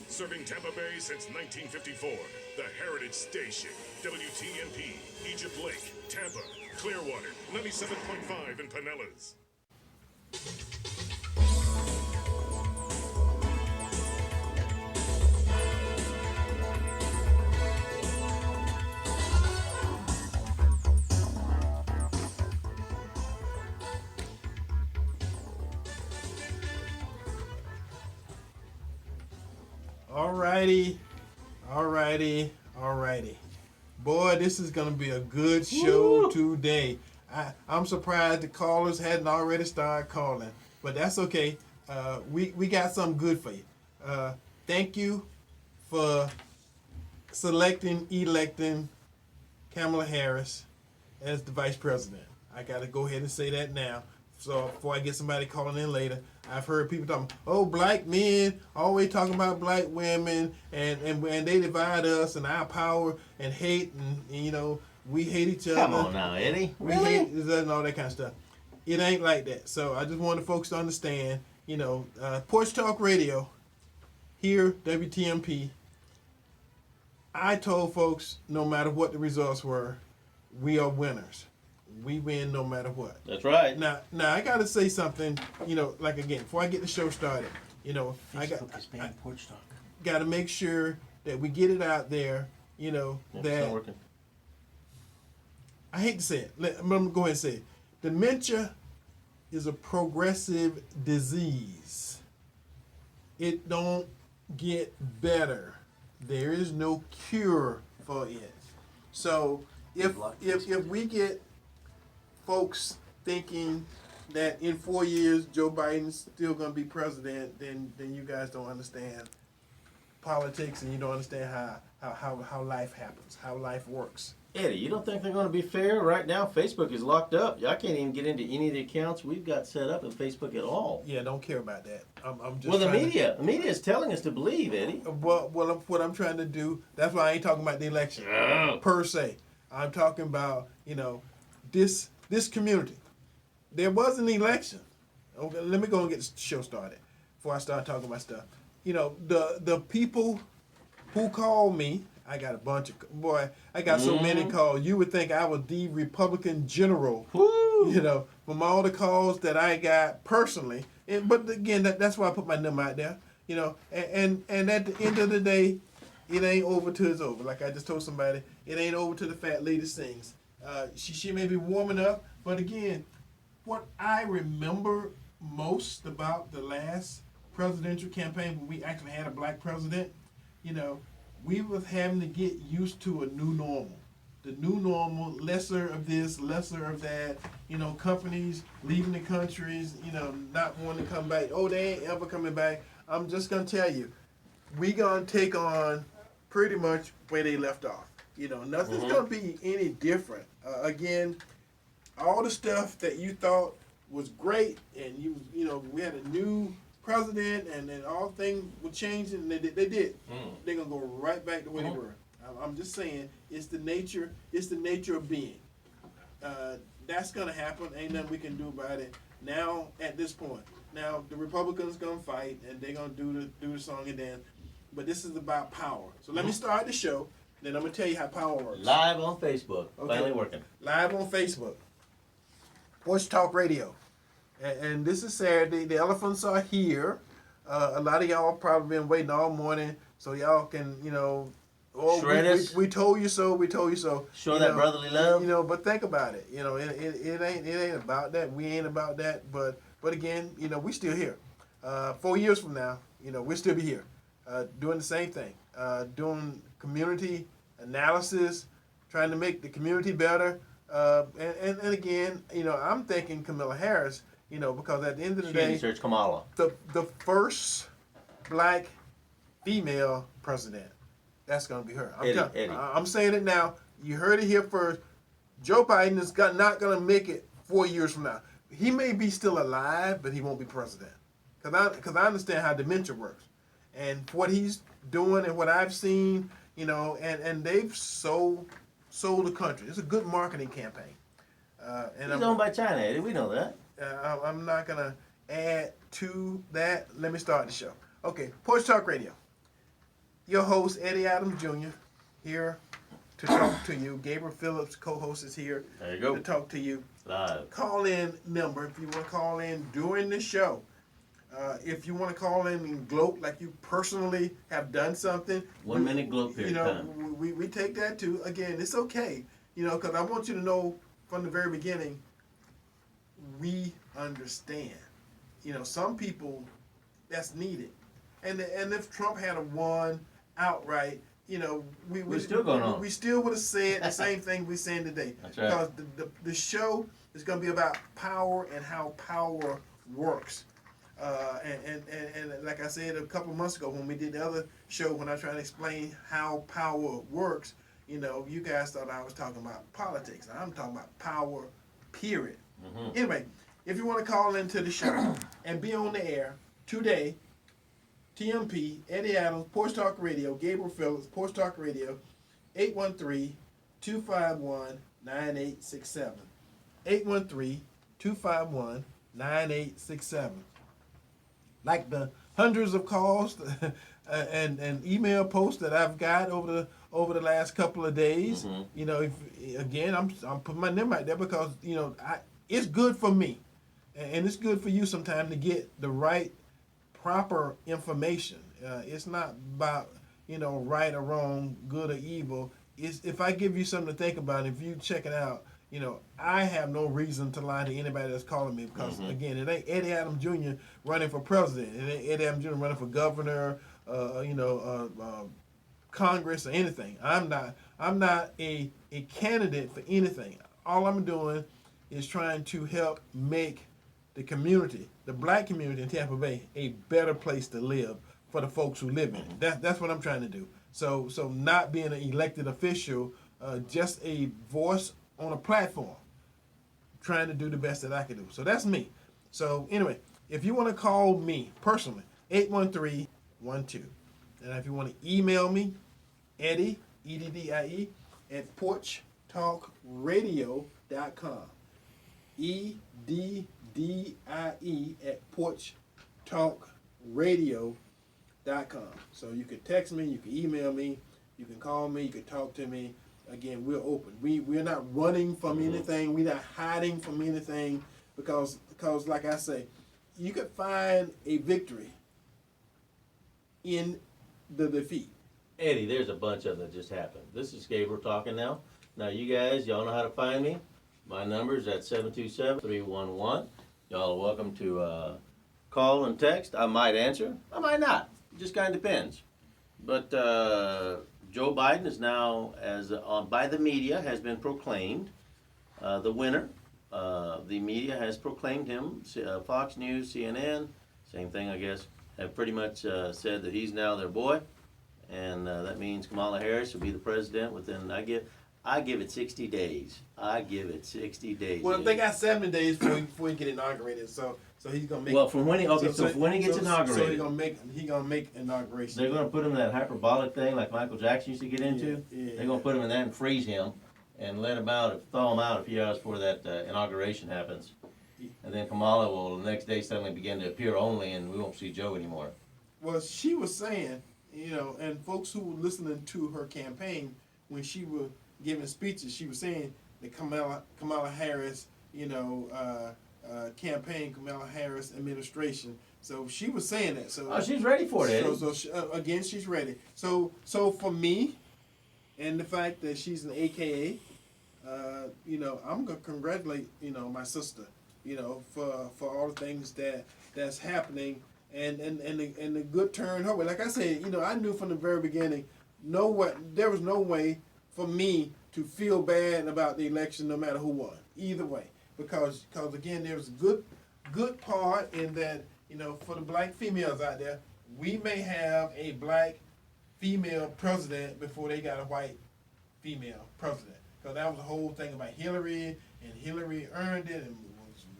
Serving Tampa Bay since 1954, the Heritage Station. WTMP, Egypt Lake, Tampa, Clearwater, 97.5 in Pinellas. Alrighty. Boy, this is going to be a good show today. I'm surprised the callers hadn't already started calling, but that's okay. We got something good for you. Thank you for electing Kamala Harris as the vice president. I got to go ahead and say that now. So before I get somebody calling in later, I've heard people talking, black men always talking about black women and they divide us and our power and hate and we hate each other. Come on now, Eddie. We hate and all that kind of stuff. It ain't like that. So I just wanted folks to understand, Porch Talk Radio, here, WTMP, I told folks no matter what the results were, we are winners. We win no matter what. That's right. Now I got to say something, again, before I get the show started, Facebook is banned Porch Talk. Got to make sure that we get it out there, that it's not working. I hate to say it. I'm going to go ahead and say it. Dementia is a progressive disease. It don't get better. There is no cure for it. So if we get folks thinking that in 4 years Joe Biden's still going to be president, then you guys don't understand politics and you don't understand how life happens, how life works. Eddie, you don't think they're going to be fair? Right now, Facebook is locked up. Y'all can't even get into any of the accounts we've got set up in Facebook at all. Yeah, don't care about that. I'm just. Well, the media is telling us to believe, Eddie. Well, what I'm trying to do. That's why I ain't talking about the election per se. I'm talking about this community. There was an election. Okay, let me go and get the show started before I start talking about stuff. The people who called me, I got a bunch of, I got so many calls. You would think I was the Republican general, from all the calls that I got personally. But again, that's why I put my number out there, and at the end of the day, it ain't over till it's over. Like I just told somebody, it ain't over till the fat lady sings. She may be warming up, but again, what I remember most about the last presidential campaign when we actually had a black president, we was having to get used to a new normal. The new normal, lesser of this, lesser of that, companies leaving the countries, not wanting to come back. Oh, they ain't ever coming back. I'm just going to tell you, we going to take on pretty much where they left off. Nothing's going to be any different. Again, all the stuff that you thought was great and we had a new president and then all things were changing and they did. They're going to go right back to where they were. I'm just saying it's the nature of being. That's going to happen. Ain't nothing we can do about it now at this point. Now the Republicans going to fight and they're going to do the song and dance. But this is about power. So let me start the show. Then I'm going to tell you how power works. Live on Facebook. Okay. Finally working. Live on Facebook. Porch Talk Radio. And this is Saturday. The elephants are here. A lot of y'all probably been waiting all morning so y'all can, we told you so. We told you so. Show that brotherly love. But think about it. It ain't about that. We ain't about that. But again, we still here. 4 years from now, we'll still be here, doing the same thing, doing community analysis, trying to make the community better. And again, I'm thinking Kamala Harris. Because at the end of the day, Search Kamala. The first black female president, that's going to be her. Eddie. I'm saying it now. You heard it here first. Joe Biden is not going to make it 4 years from now. He may be still alive, but he won't be president. Because I understand how dementia works. And what he's doing and what I've seen, and they've sold the country. It's a good marketing campaign. He's owned by China, Eddie. We know that. I'm not going to add to that. Let me start the show. Okay, Porch Talk Radio. Your host, Eddie Adams Jr., here to talk to you. Gabriel Phillips, co-host, is here There you go. to talk to you. Live. Call-in number if you want to call in during the show. If you want to call in and gloat like you personally have done something. 1 minute gloat period time. We take that too. Again, it's okay. Because I want you to know from the very beginning, we understand. Some people, that's needed. And if Trump had won outright, we still going on. We still would have said the same thing we're saying today. That's right. Because the show is going to be about power and how power works. And like I said a couple of months ago when we did the other show, when I tried to explain how power works, you guys thought I was talking about politics. I'm talking about power, period. Mm-hmm. Anyway, if you want to call into the show and be on the air today, TMP, Eddie Adams, Porch Talk Radio, Gabriel Phillips, Porch Talk Radio, 813-251-9867. 813-251-9867. Like the hundreds of calls and email posts that I've got over the last couple of days. Mm-hmm. I'm putting my name right there because it's good for me, and it's good for you sometimes to get the right, proper information. It's not about right or wrong, good or evil. It's if I give you something to think about, if you check it out. I have no reason to lie to anybody that's calling me because, again, it ain't Eddie Adams Jr. running for president. It ain't Eddie Adams Jr. running for governor, Congress or anything. I'm not a candidate for anything. All I'm doing is trying to help make the community, the black community in Tampa Bay, a better place to live for the folks who live in it. That's what I'm trying to do. So not being an elected official, just a voice on a platform, trying to do the best that I can do. So that's me. So anyway, if you want to call me personally, 813-12. And if you want to email me, Eddie, E-D-D-I-E, at porchtalkradio.com. E-D-D-I-E at porchtalkradio.com. So you can text me, you can email me, you can call me, you can talk to me. Again, we're open. We're not running from anything. We're not hiding from anything because like I say, you could find a victory in the defeat. Eddie, there's a bunch of them that just happened. This is Gabriel talking now. Now, you guys, y'all know how to find me. My number is at 727-311. Y'all are welcome to call and text. I might answer. I might not. It just kind of depends. But Joe Biden is now, by the media, has been proclaimed the winner. The media has proclaimed him. Fox News, CNN, same thing, I guess, have pretty much said that he's now their boy. And that means Kamala Harris will be the president within, I give it 60 days. I give it 60 days. Well, they got 7 days before he get inaugurated. So he's gonna make. Well, from when he when he gets inaugurated. So he gonna make inauguration. They're gonna put him in that hyperbolic thing like Michael Jackson used to get into. They're gonna put him in that and freeze him, and let him out, thaw him out a few hours before that inauguration happens. And then Kamala will the next day suddenly begin to appear only, and we won't see Joe anymore. Well, she was saying, and folks who were listening to her campaign when she was giving speeches, she was saying the Kamala Harris, campaign, Kamala Harris administration. So she was saying that. So she's ready for it. Again, she's ready. So for me, and the fact that she's an AKA, I'm gonna congratulate my sister, for all the things that's happening, and the good turn her way. Like I said, I knew from the very beginning, there was no way for me to feel bad about the election, no matter who won, either way, because again, there's a good part in that, for the black females out there, we may have a black female president before they got a white female president, because that was the whole thing about Hillary, and Hillary earned it and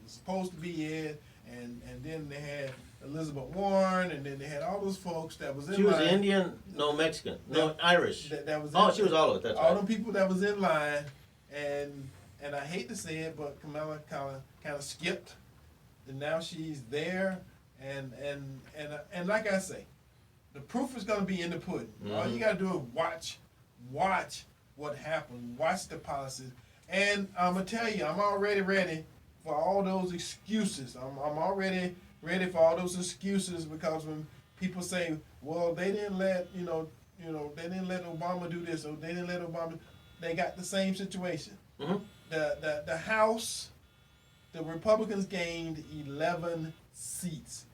was supposed to be it, and then they had Elizabeth Warren, and then they had all those folks that was in line. She was Indian, no Mexican, no Irish. That was she was all of it. That's all right. them people that was in line, and I hate to say it, but Kamala kind of skipped, and now she's there, and like I say, The proof is going to be in the pudding. All you got to do is watch what happened, watch the policies. And I'm going to tell you, I'm already ready for all those excuses. I'm already ready for all those excuses, because when people say, well, they didn't let, they didn't let Obama do this, or they didn't let Obama, they got the same situation. The House, the Republicans gained 11 seats.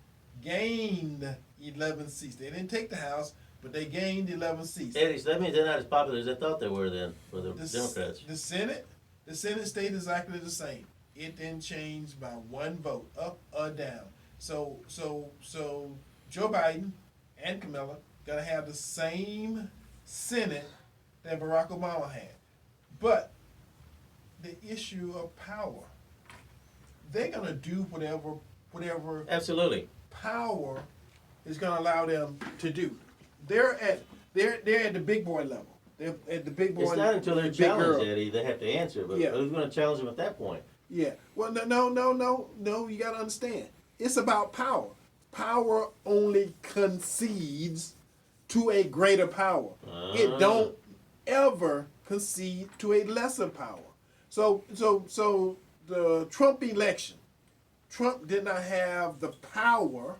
Gained 11 seats. They didn't take the House, but they gained 11 seats. Eddie, so that means they're not as popular as I thought they were then for the Democrats. The Senate stayed exactly the same. It didn't change by one vote, up or down. So Joe Biden and Kamala gonna have the same Senate that Barack Obama had. But the issue of power, they're gonna do whatever Absolutely. power is gonna allow them to do. They're at the big boy level. They're at the big boy. It's not until they're big challenged, girl. Eddie, they have to answer. But Yeah. who's going to challenge them at that point? Yeah. Well, no. You gotta understand. It's about power. Power only concedes to a greater power. It don't ever concede to a lesser power. So the Trump election, Trump did not have the power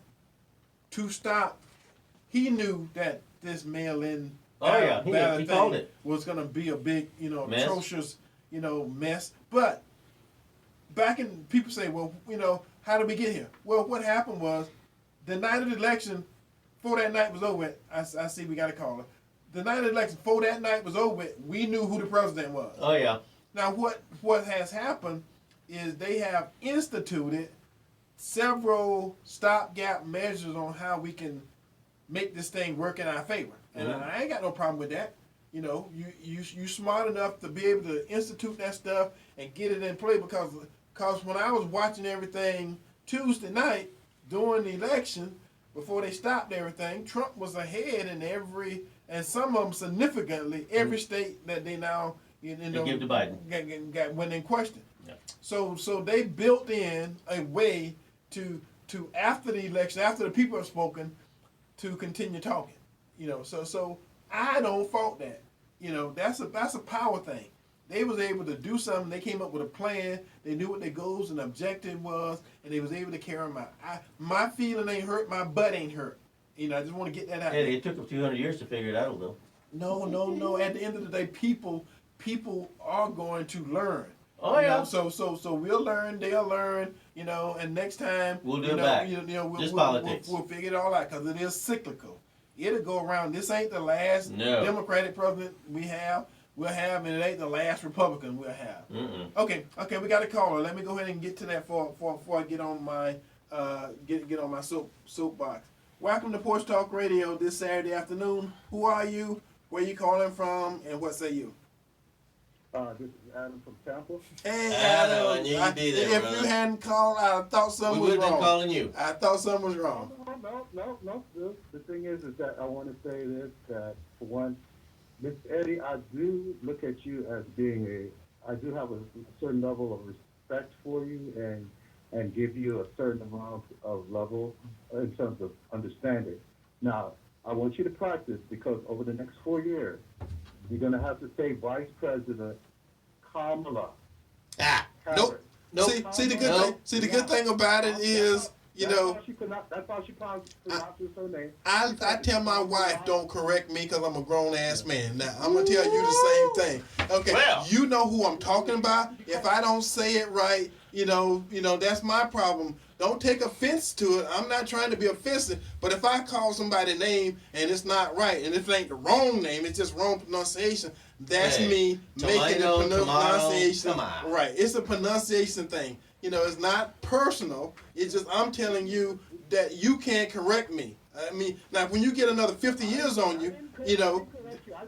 to stop. He knew that this mail-in ballot he called thing it. was going to be a big, Mess. atrocious, mess. But back in, people say, well, how did we get here? Well, what happened was, the night of the election, before that night was over, I see we got a caller. The night of the election, before that night was over, we knew who the president was. Oh, yeah. Now, what has happened is they have instituted several stopgap measures on how we can make this thing work in our favor. And I ain't got no problem with that. You smart enough to be able to institute that stuff and get it in play, because when I was watching everything Tuesday night during the election, before they stopped everything, Trump was ahead in every, and some of them significantly, every state that they now They give to Biden. got went in question. Yeah. So they built in a way to after the election, after the people have spoken, to continue talking. So I don't fault that. That's a power thing. They was able to do something. They came up with a plan. They knew what their goals and objective was, and they was able to carry them out. My feeling ain't hurt. My butt ain't hurt. I just want to get that out. Eddie, it took them 200 years to figure it out, though. No. At the end of the day, people are going to learn. Oh, yeah. So we'll learn. They'll learn. And next time We'll do it back. Just politics. We'll figure it all out, because it is cyclical. It'll go around. This ain't the last Democratic president we'll have, and it ain't the last Republican we'll have. Okay, we got a caller. Let me go ahead and get to that before I get on my get on my soapbox. Welcome to Porch Talk Radio this Saturday afternoon. Who are you? Where you calling from? And what say you? This is Adam from Tampa. Hey, Adam, I knew you'd be there, if brother. you hadn't called, I thought something was We would have wrong. been calling you. I thought something was wrong. No. The thing is that I want to say this, that for one, Miss Eddie, I do look at you as being I do have a certain level of respect for you and give you a certain amount of level in terms of understanding. Now, I want you to practice, because over the next 4 years, you're going to have to say Vice President Kamala. Nope. See the good thing. See the good thing about it is, That's how she pronounces her name. I tell my wife, don't correct me, because I'm a grown ass man. Now I'm gonna tell you the same thing. Okay, Well. you know who I'm talking about. If I don't say it right, that's my problem. Don't take offense to it. I'm not trying to be offensive, but if I call somebody a name and it's not right, and if it ain't the wrong name, it's just wrong pronunciation, that's me making the pronunciation right. It's a pronunciation thing. It's not personal. It's just I'm telling you that you can't correct me. I mean, now when you get another 50 years on you, I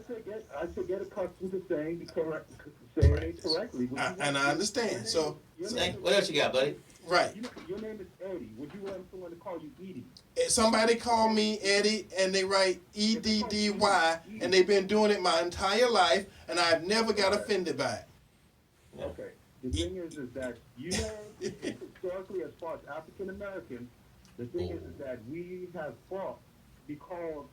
should get accustomed to saying it correctly. and I understand. So What else you got, buddy? right. Your name is Eddie. Would you want someone to call you Edie? If somebody call me Eddie, and they write EDDY, and they've been doing it my entire life, and I've never got offended by it. Okay. The thing is that historically, as far as African Americans, the thing is that we have fought because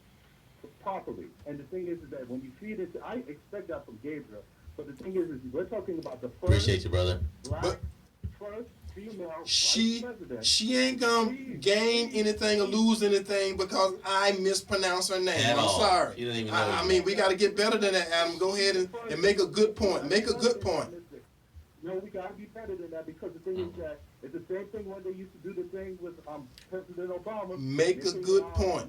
properly. And the thing is that when you feed it, I expect that from Gabriel. But the thing is we're talking about the first Appreciate you, brother. black, But first female she vice president. she ain't gonna gain anything or lose anything because I mispronounce her name. At I'm all. sorry. You didn't even know I it. mean, we got to get better than that, Adam. Go ahead and make a good point. Make a good point. No, we gotta be better than that because the thing is that it's the same thing when they used to do the thing with President Obama. Make a good point.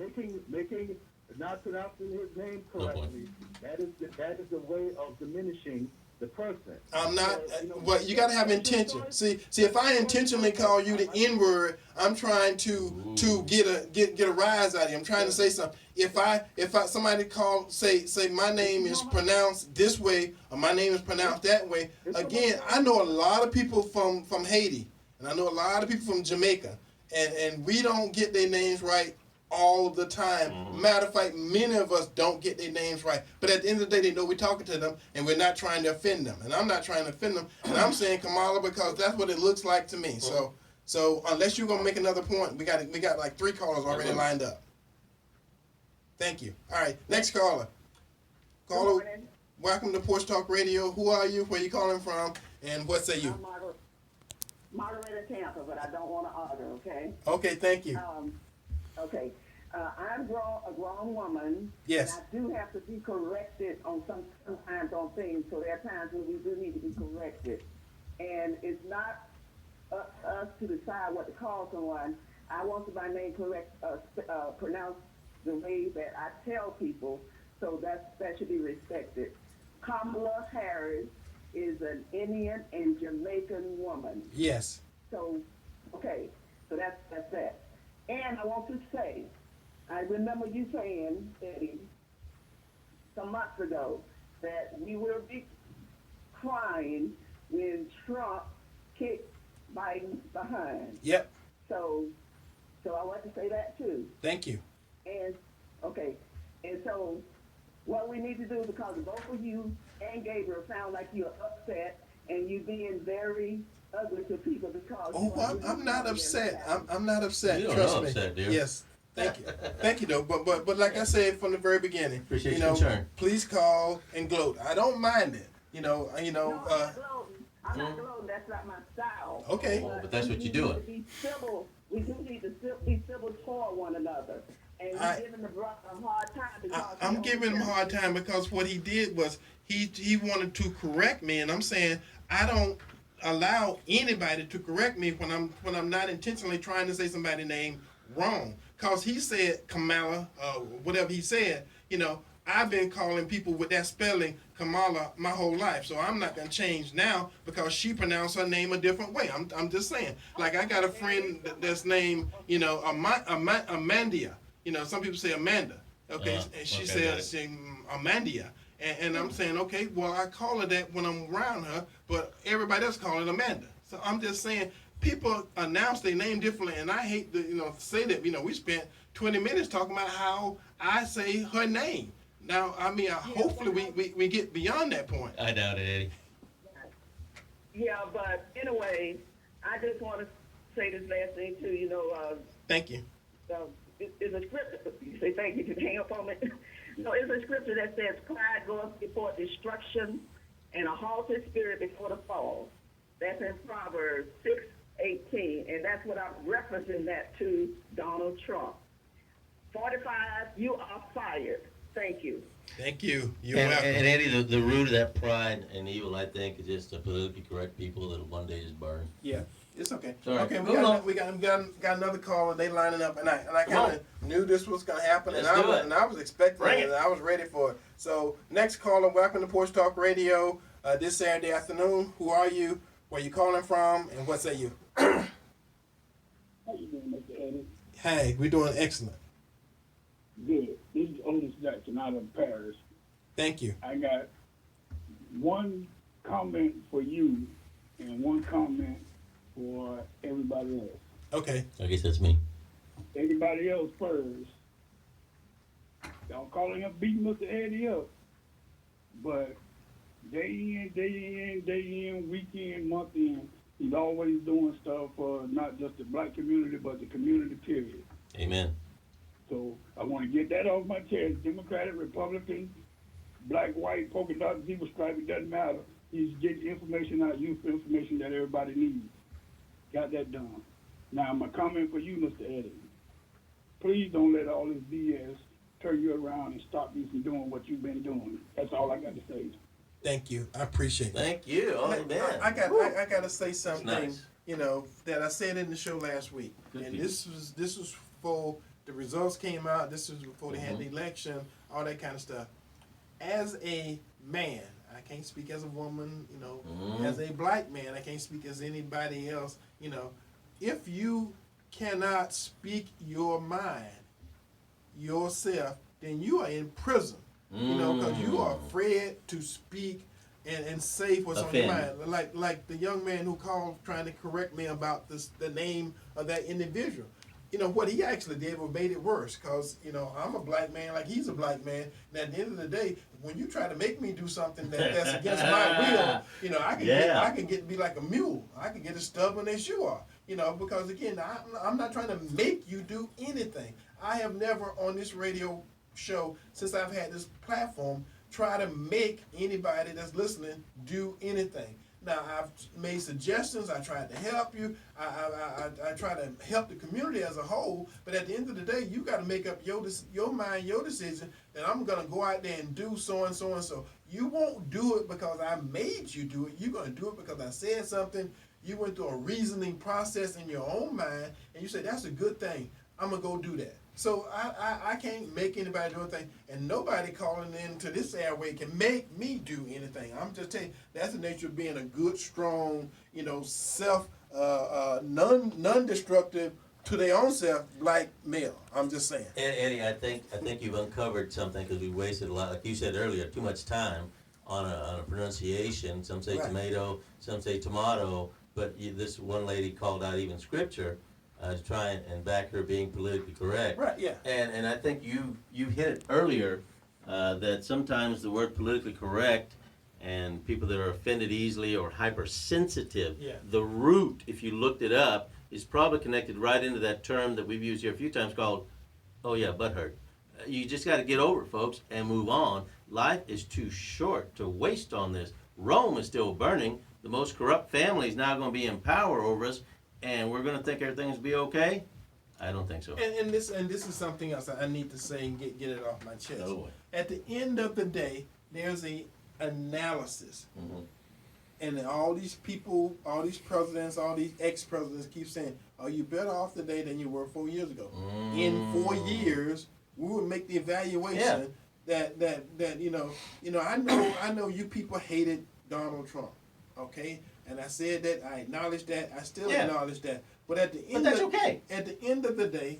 Making not pronouncing his name correctly. That is the way of diminishing the person. I'm not. So, Well, you got to have intention. See, if I intentionally call you the N word, I'm trying to get a rise out of you. I'm trying to say something. If somebody say my name is pronounced this way or my name is pronounced that way. Again, I know a lot of people from Haiti and I know a lot of people from Jamaica, and we don't get their names right all the time. Matter of fact, many of us don't get their names right. But at the end of the day, they know we're talking to them, and we're not trying to offend them. And I'm not trying to offend them. And I'm saying Kamala because that's what it looks like to me. So unless you're gonna make another point, we got like 3 callers already lined up. Thank you. All right, next caller. Caller, welcome to Porch Talk Radio. Who are you? Where you calling from? And what say you? I'm Moderator Tampa, but I don't want to argue. Okay. Okay, thank you. Okay. I'm a grown woman. Yes. And I do have to be corrected on sometimes on things. So there are times when we do need to be corrected. And it's not up to us to decide what to call someone. I want my name pronounced the way that I tell people. So that should be respected. Kamala Harris is an Indian and Jamaican woman. Yes. So, okay. So that's that. And I want to say, I remember you saying, Eddie, some months ago, that we will be crying when Trump kicked Biden behind. Yep. So I want to say that too. Thank you. And okay, and so what we need to do, because both of you and Gabriel sound like you're upset and you being very ugly to people because. Oh, I'm not upset. I'm not upset. You don't Trust know me. upset, dear. Yes. Thank you. Thank you, though. But like I said from the very beginning, Appreciate your concern. please call and gloat. I don't mind it. No, I'm not gloating. I'm not gloating. That's not my style. Okay. Well, but that's what you're we doing. need to be civil. We do need to be civil toward one another. And we're giving the brother a hard time because I'm giving him a hard time because what he did was he wanted to correct me, and I'm saying I don't allow anybody to correct me when I'm not intentionally trying to say somebody's name wrong. Cause he said Kamala, whatever he said, I've been calling people with that spelling Kamala my whole life, so I'm not gonna change now because she pronounced her name a different way. I'm just saying. Like I got a friend that's named Amandia. Some people say Amanda. Okay, and she says Amandia. And I'm saying, okay, well, I call her that when I'm around her, but everybody else call it Amanda. So I'm just saying, people announce their name differently, and I hate to, say that, we spent 20 minutes talking about how I say her name. Now, I mean, hopefully we get beyond that point. I doubt it, Eddie. Yeah, but anyway, I just want to say this last thing too, Thank you. It's a scripture. You say thank you to hang up on me. No, it's a scripture that says pride goes before destruction and a haughty spirit before the fall. That's in Proverbs 6:18, and that's what I'm referencing that to Donald Trump. 45, you are fired. Thank you. Thank you. You're And welcome. Eddie, the root of that pride and evil, I think, is just to politically correct people that'll one day just burn. Yeah, it's okay. All right. Okay, Moving we got another caller. They lining up, and I kind of knew this was gonna happen, Let's and do it. I was expecting Bring it, and I was ready for it. So next caller, welcome to Porch Talk Radio. This Saturday afternoon. Who are you? Where you calling from? And what say you? How you doing, Mr. Eddie? Hey, we're doing excellent. Good. This is Otis Jackson out of Paris. Thank you. I got one comment for you and one comment for everybody else. Okay. I guess that's me. Everybody else first. Don't call him beating Mr. Eddie up. But day in, week in, month in, he's always doing stuff for not just the black community, but the community period. Amen. So I want to get that off my chest. Democratic, Republican, black, white, polka dot, zebra stripe, it doesn't matter. He's getting information out, useful information that everybody needs. Got that done. Now, my comment for you, Mr. Eddie. Please don't let all this BS turn you around and stop you from doing what you've been doing. That's all I got to say. Thank you. I appreciate that. Thank you. Oh, man. I got to say something. Nice. You know, that I said in the show last week, Good and people. this was before the results came out. This was before they had the election, all that kind of stuff. As a man, I can't speak as a woman. You know, as a black man, I can't speak as anybody else. You know, if you cannot speak your mind yourself, then you are in prison. You know, because you are afraid to speak and say what's on your mind. Like the young man who called trying to correct me about the name of that individual. You know, what he actually did was made it worse, because, you know, I'm a black man like he's a black man. And at the end of the day, when you try to make me do something that's against my will, you know, I can get be like a mule. I can get as stubborn as you are. You know, because again, I'm not trying to make you do anything. I have never on this radio show, since I've had this platform, try to make anybody that's listening do anything. Now, I've made suggestions. I tried to help you. I try to help the community as a whole. But at the end of the day, you got to make up your mind, your decision, that I'm going to go out there and do so and so and so. You won't do it because I made you do it. You're going to do it because I said something. You went through a reasoning process in your own mind, and you said, that's a good thing. I'm going to go do that. So I can't make anybody do anything, and nobody calling into this airway can make me do anything. I'm just telling you, that's the nature of being a good, strong, you know, non-destructive to their own self black male. I'm just saying. And Eddie, I think you've uncovered something, because we wasted a lot, like you said earlier, too much time on a pronunciation. Some say tomato, some say tomato, but this one lady called out even scripture. To try and back her being politically correct. Right, yeah. And I think you hit it earlier, that sometimes the word politically correct and people that are offended easily or hypersensitive, the root, if you looked it up, is probably connected right into that term that we've used here a few times called, butthurt. You just got to get over it, folks, and move on. Life is too short to waste on this. Rome is still burning. The most corrupt family is now going to be in power over us. And we're going to think everything's be okay? I don't think so. And this is something else I need to say and get it off my chest. Oh boy. At the end of the day, there's a analysis. And all these people, all these presidents, all these ex-presidents keep saying, are you better off today than you were 4 years ago? In 4 years, we will make the evaluation that you know, I know you people hated Donald Trump, okay? And I said that, I acknowledge that, I still acknowledge that. But at the end at the end of the day,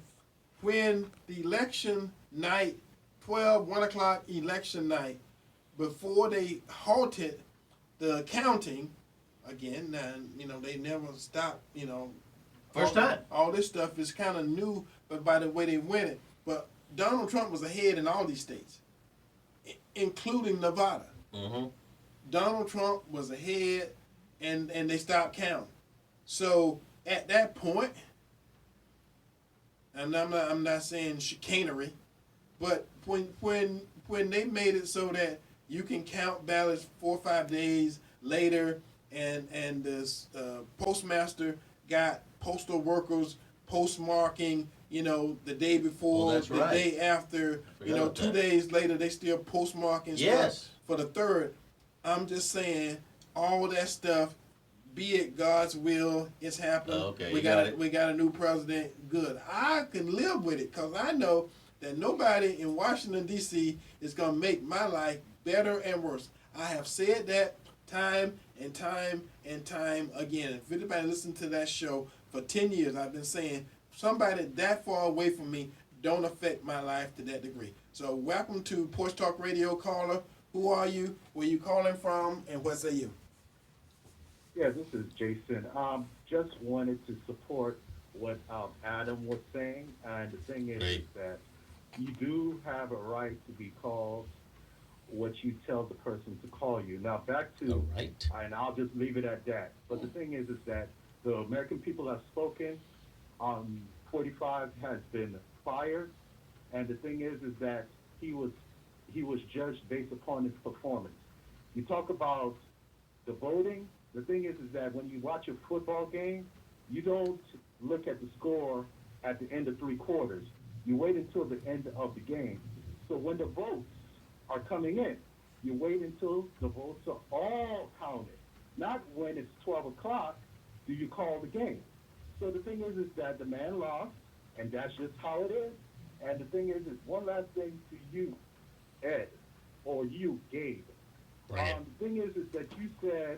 when the election night, 1 o'clock election night, before they halted the counting, again, and you know, they never stopped, you know. First time. All this stuff is kind of new, but by the way they went it. But Donald Trump was ahead in all these states, including Nevada. Donald Trump was ahead. And they stopped counting. So at that point, and I'm not saying chicanery, but when they made it so that you can count ballots 4 or 5 days later, and this postmaster got postal workers postmarking, you know, the day before, day after, you know, 2 days later they still postmarking stuff for the 3rd. I'm just saying, all that stuff, be it God's will, it's happening. Okay, we got a new president. Good. I can live with it, because I know that nobody in Washington, D.C. is going to make my life better and worse. I have said that time and time and time again. If anybody listened to that show for 10 years, I've been saying somebody that far away from me don't affect my life to that degree. So welcome to Porch Talk Radio, caller. Who are you? Where you calling from? And what say you? Yeah, this is Jason. Just wanted to support what Adam was saying. And the thing is that you do have a right to be called what you tell the person to call you. Now, back to, and I'll just leave it at that. But the thing is that the American people have spoken. 45 has been fired. And the thing is that he was judged based upon his performance. You talk about the voting. The thing is that when you watch a football game, you don't look at the score at the end of 3 quarters. You wait until the end of the game. So when the votes are coming in, you wait until the votes are all counted. Not when it's 12 o'clock do you call the game. So the thing is that the man lost, and that's just how it is. And the thing is one last thing to you, Ed, or you, Gabe. The thing is that you said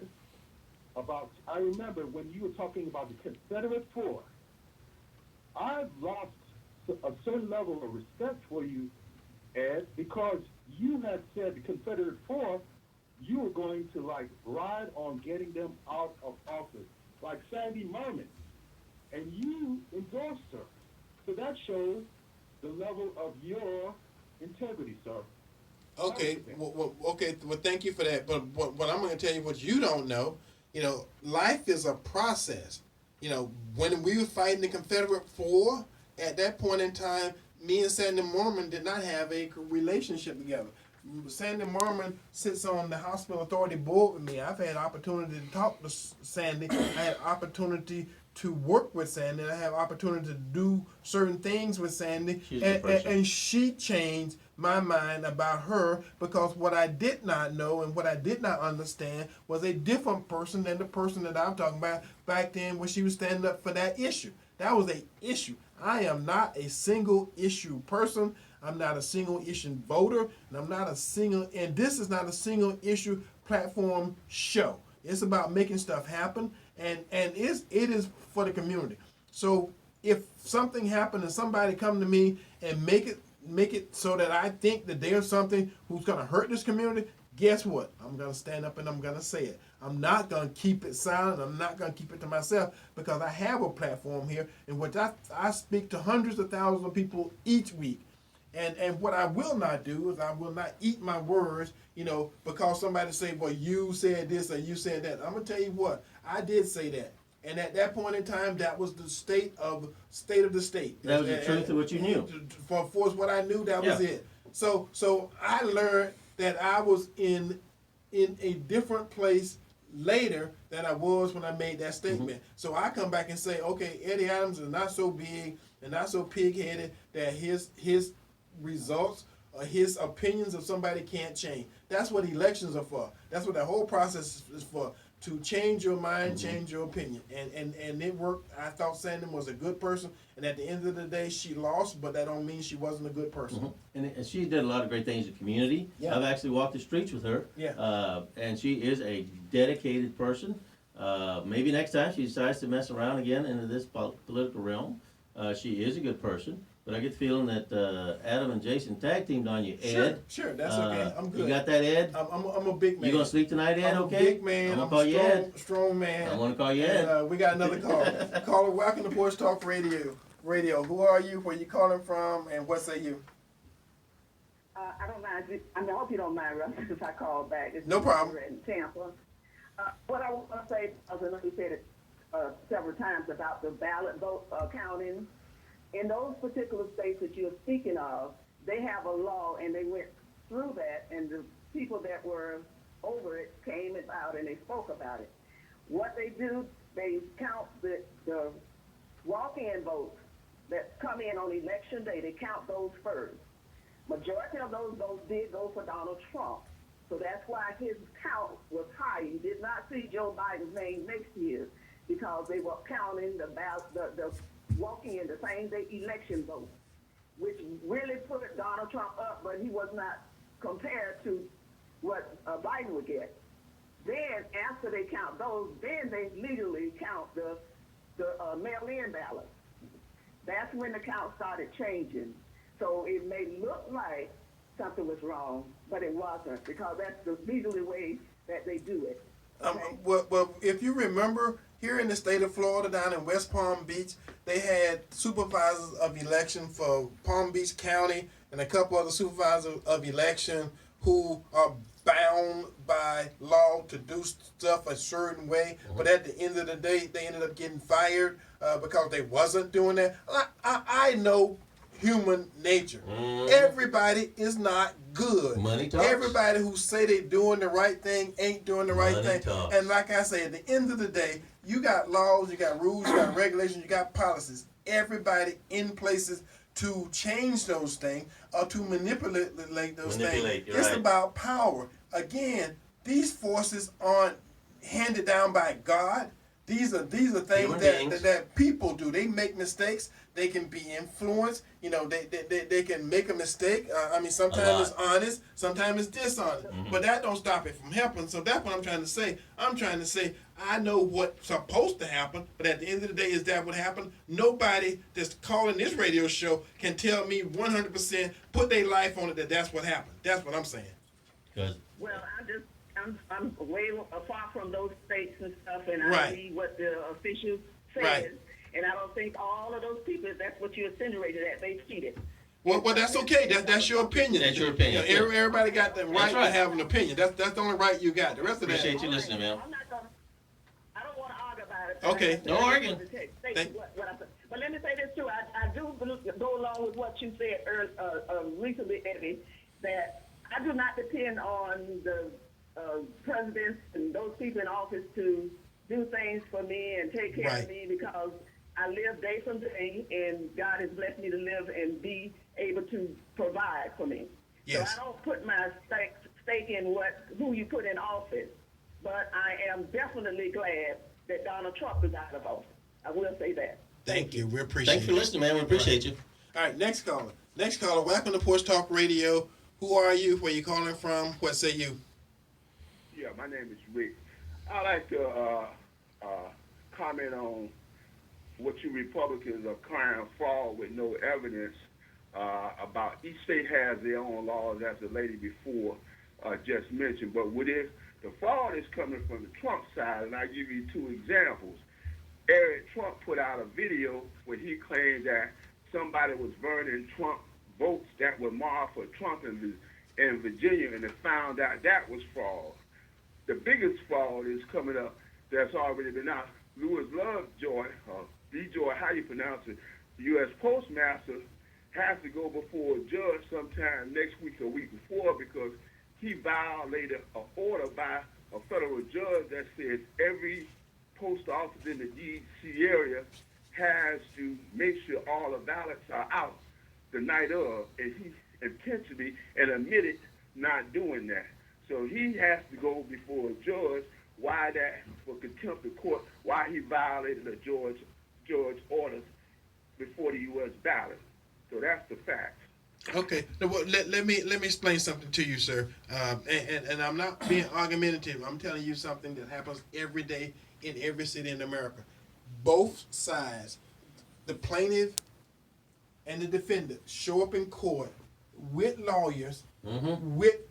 about, I remember when you were talking about the Confederate Four, I've lost a certain level of respect for you, Ed, because you had said the Confederate Four, you were going to like ride on getting them out of office, like Sandy Merman, and you endorsed her. So that shows the level of your integrity, sir. Okay, well, thank you for that. But what I'm going to tell you, what you don't know, life is a process. When we were fighting the Confederate Four, at that point in time, me and Sandy Mormon did not have a relationship together. Sandy Mormon sits on the Hospital Authority board with me. I've had opportunity to talk to Sandy. I had opportunity to work with Sandy. I have opportunity to do certain things with Sandy. And she changed my mind about her, because what I did not know and what I did not understand was a different person than the person that I'm talking about back then when she was standing up for that issue. That was a issue. I am not a single issue person. I'm not a single issue voter, and I'm not a single, and this is not a single issue platform show. It's about making stuff happen, and it is for the community. So if something happened and somebody come to me and make it so that I think that there's something who's going to hurt this community, guess what? I'm going to stand up and I'm going to say it. I'm not going to keep it silent. I'm not going to keep it to myself, because I have a platform here in which I speak to hundreds of thousands of people each week. And what I will not do is I will not eat my words, because somebody say, well, you said this or you said that. I'm going to tell you what, I did say that. And at that point in time, that was the state of the state. That was the truth of what you knew. For what I knew, that was it. So I learned that I was in a different place later than I was when I made that statement. Mm-hmm. So I come back and say, okay, Eddie Adams is not so big and not so pig-headed that his results or his opinions of somebody can't change. That's what elections are for. That's what the whole process is for. To change your mind, change your opinion. And it worked. I thought Sandy was a good person, and at the end of the day, she lost, but that don't mean she wasn't a good person. Mm-hmm. And she did a lot of great things in the community. Yeah. I've actually walked the streets with her. Yeah. And she is a dedicated person. Maybe next time she decides to mess around again into this political realm, she is a good person. But I get the feeling that Adam and Jason tag teamed on you, Ed. Sure, that's okay. I'm good. You got that, Ed? I'm a big man. You gonna sleep tonight, Ed? I'm okay. A big man. I'm gonna call you Ed. Strong man. I'm gonna call you Ed. And, we got another call. Caller, welcome to Porch Talk Radio. Who are you? Where you calling from? And what say you? I don't mind. I hope you don't mind, Russ, if I call back. It's no problem. In Tampa. What I want to say, I know you said it several times about the ballot vote counting. In those particular states that you're speaking of, they have a law, and they went through that, and the people that were over it came out and they spoke about it. What they do, they count the walk-in votes that come in on election day. They count those first. Majority of those votes did go for Donald Trump. So that's why his count was high. You did not see Joe Biden's name next year, because they were counting the walking in the same day election vote, which really put Donald Trump up, but he was not compared to what Biden would get. Then after they count those, then they legally count the mail-in ballots. That's when the count started changing. So it may look like something was wrong, but it wasn't, because that's the legally way that they do it. Okay? Well, if you remember, here in the state of Florida, down in West Palm Beach, they had supervisors of election for Palm Beach County and a couple other supervisors of election who are bound by law to do stuff a certain way. Mm-hmm. But at the end of the day, they ended up getting fired because they wasn't doing that. I know human nature. Everybody is not good. Money talks. Everybody who say they doing the right thing ain't doing the right Money thing. talks. And like I say, at the end of the day, you got laws, you got rules, you got regulations, you got policies. Everybody in places to change those things or to manipulate those things. It's right. about power. Again, these forces aren't handed down by God. These are things that people do. They make mistakes. They can be influenced. You know, they can make a mistake. Sometimes it's honest, sometimes it's dishonest. But that don't stop it from happening. So that's what I'm trying to say. I'm trying to say I know what's supposed to happen, but at the end of the day, is that what happened? Nobody that's calling this radio show can tell me 100% put their life on it that's what happened. That's what I'm saying. Good. Well, I'm way far from those states and stuff, and I Right. read what the officials says, Right. and I don't think all of those people, if that's what you insinuated, that they cheated. Well, that's okay. That's your opinion. That's your opinion. You know, everybody got the right right. to have an opinion. That's the only right you got. The rest of that. Appreciate you listening, man. I don't want to argue about it. Okay. No arguing. But let me say this too. I do go along with what you said recently, Eddie, that I do not depend on the presidents and those people in office to do things for me and take care of me, because I live day from day, and God has blessed me to live and be able to provide for me. Yes. So I don't put my stake in who you put in office, but I am definitely glad that Donald Trump is out of office. I will say that. Thank you. We appreciate it. Thanks for listening, man. We appreciate you. All right, next caller. Welcome to Porch Talk Radio. Who are you? Where you calling from? What say you? Yeah, my name is Rick. I'd like to comment on what you Republicans are crying fraud with no evidence about. Each state has their own laws, as the lady before just mentioned. But the fraud is coming from the Trump side, and I'll give you two examples. Eric Trump put out a video where he claimed that somebody was burning Trump votes that were marked for Trump in Virginia, and they found out that was fraud. The biggest fraud is coming up that's already been out. Louis Lovejoy, D. Joy, how you pronounce it, the U.S. Postmaster, has to go before a judge sometime next week or week before, because he violated an order by a federal judge that says every post office in the D.C. area has to make sure all the ballots are out the night of, and he intentionally and admitted not doing that. So he has to go before a judge. Why that? For contempt of court. Why he violated a judge orders before the U.S. ballot. So that's the fact. Okay. Well, let me explain something to you, sir. And I'm not being argumentative. I'm telling you something that happens every day in every city in America. Both sides, the plaintiff and the defendant, show up in court with lawyers, with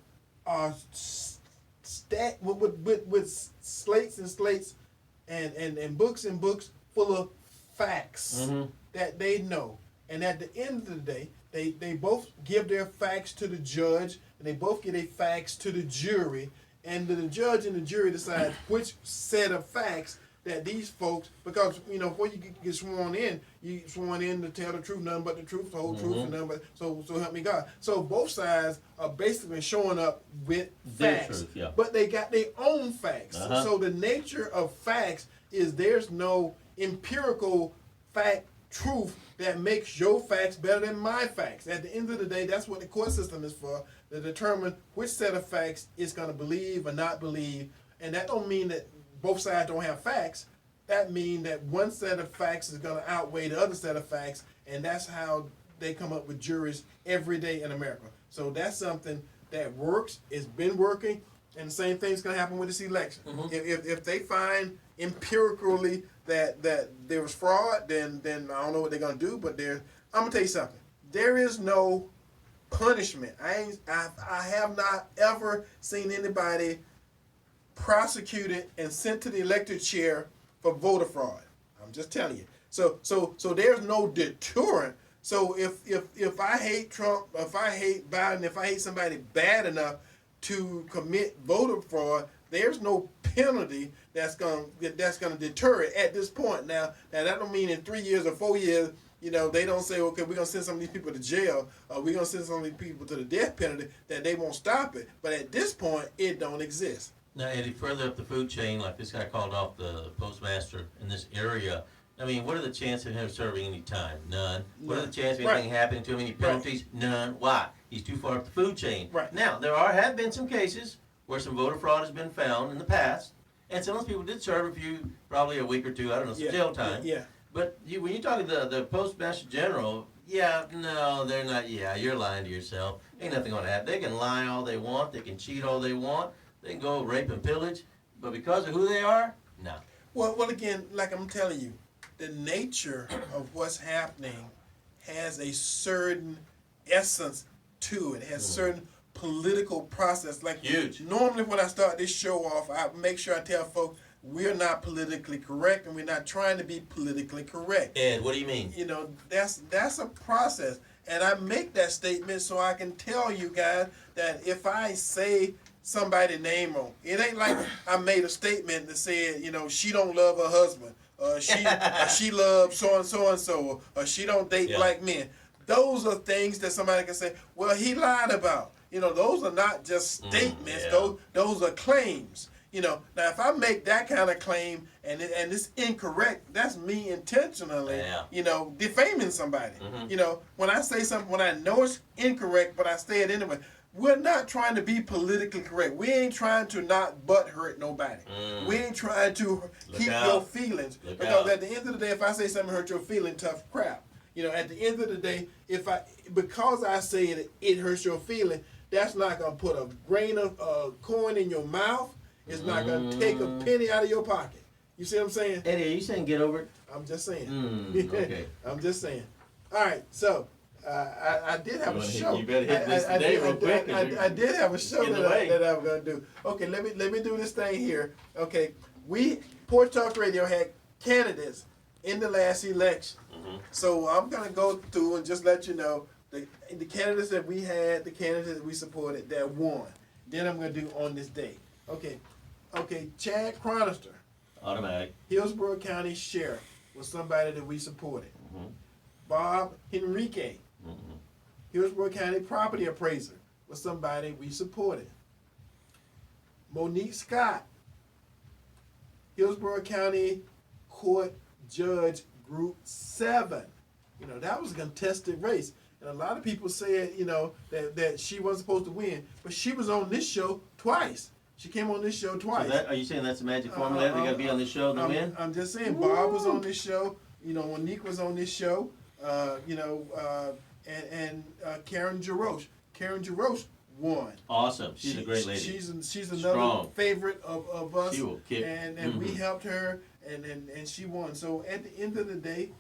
with slates and slates and books full of facts that they know. And at the end of the day, they both give their facts to the judge, and they both give their facts to the jury, and the judge and the jury decide which set of facts that these folks, because before you get sworn in, you sworn in to tell the truth, nothing but the truth, the whole truth, and nothing but so help me God. So both sides are basically showing up with facts, but they got their own facts. So the nature of facts is there's no empirical fact truth that makes your facts better than my facts. At the end of the day, that's what the court system is for, to determine which set of facts it's going to believe or not believe. And that don't mean that both sides don't have facts. That means that one set of facts is going to outweigh the other set of facts, and that's how they come up with juries every day in America. So that's something that works. It's been working, and the same thing's going to happen with this election. If they find empirically that there was fraud, then I don't know what they're going to do. But I'm going to tell you something. There is no punishment. I have not ever seen anybody prosecuted and sent to the elected chair for voter fraud. I'm just telling you. So there's no deterrent. So if I hate Trump, if I hate Biden, if I hate somebody bad enough to commit voter fraud, there's no penalty that's gonna deter it at this point. Now that don't mean in 3 years or 4 years they don't say, okay, we're going to send some of these people to jail, or we're going to send some of these people to the death penalty, that they won't stop it. But at this point, it don't exist. Now, Eddie, further up the food chain, like this guy called off the postmaster in this area, I mean, what are the chances of him serving any time? None. What are the chances of anything happening to him? Any penalties? Right. None. Why? He's too far up the food chain. Right. Now, have been some cases where some voter fraud has been found in the past, and some of those people did serve probably a week or two, I don't know, some jail time. Yeah. But when you're talking to the postmaster general, no, they're not. Yeah, you're lying to yourself. Ain't nothing going to happen. They can lie all they want. They can cheat all they want. They can go rape and pillage. But because of who they are, no. Well, again, like I'm telling you, the nature of what's happening has a certain essence to it. It has certain political process. Like huge. Normally when I start this show off, I make sure I tell folks we're not politically correct, and we're not trying to be politically correct. Ed, what do you mean? That's a process. And I make that statement so I can tell you guys that if I say somebody's name wrong, it ain't like I made a statement that said, she don't love her husband, she loves so and so, or she don't date black men. Those are things that somebody can say, well, he lied about. Those are not just statements. Those are claims. Now if I make that kind of claim and it's incorrect, that's me intentionally, defaming somebody. When I say something, when I know it's incorrect, but I say it anyway, we're not trying to be politically correct. We ain't trying to not butt hurt nobody. We ain't trying to keep your feelings. Because at the end of the day, if I say something hurt your feeling, tough crap. At the end of the day, because I say it hurts your feeling, that's not going to put a grain of coin in your mouth. It's not going to take a penny out of your pocket. You see what I'm saying? Eddie, are you saying get over it? I'm just saying. Okay. I'm just saying. All right, so I did have a show. You better hit this today real quick. I did have a show that I'm going to do. Okay, let me do this thing here. Okay, Porch Talk Radio had candidates in the last election. So I'm going to go through and just let you know the candidates that we had, the candidates that we supported that won. Then I'm going to do on this day. Okay, Chad Chronister. Automatic. Hillsborough County Sheriff was somebody that we supported. Bob Henrique. Hillsborough County Property Appraiser was somebody we supported. Monique Scott. Hillsborough County Court Judge Group 7. That was a contested race. And a lot of people said, that she wasn't supposed to win. But she was on this show twice. She came on this show twice. So are you saying that's the magic formula? They got to be on this show to win? I'm just saying, Bob was on this show. Monique was on this show. And Karen Jarosh. Karen Jarosh won. Awesome. She's a great lady. She's another favorite of us. She will kick. And we helped her, and she won. So at the end of the day,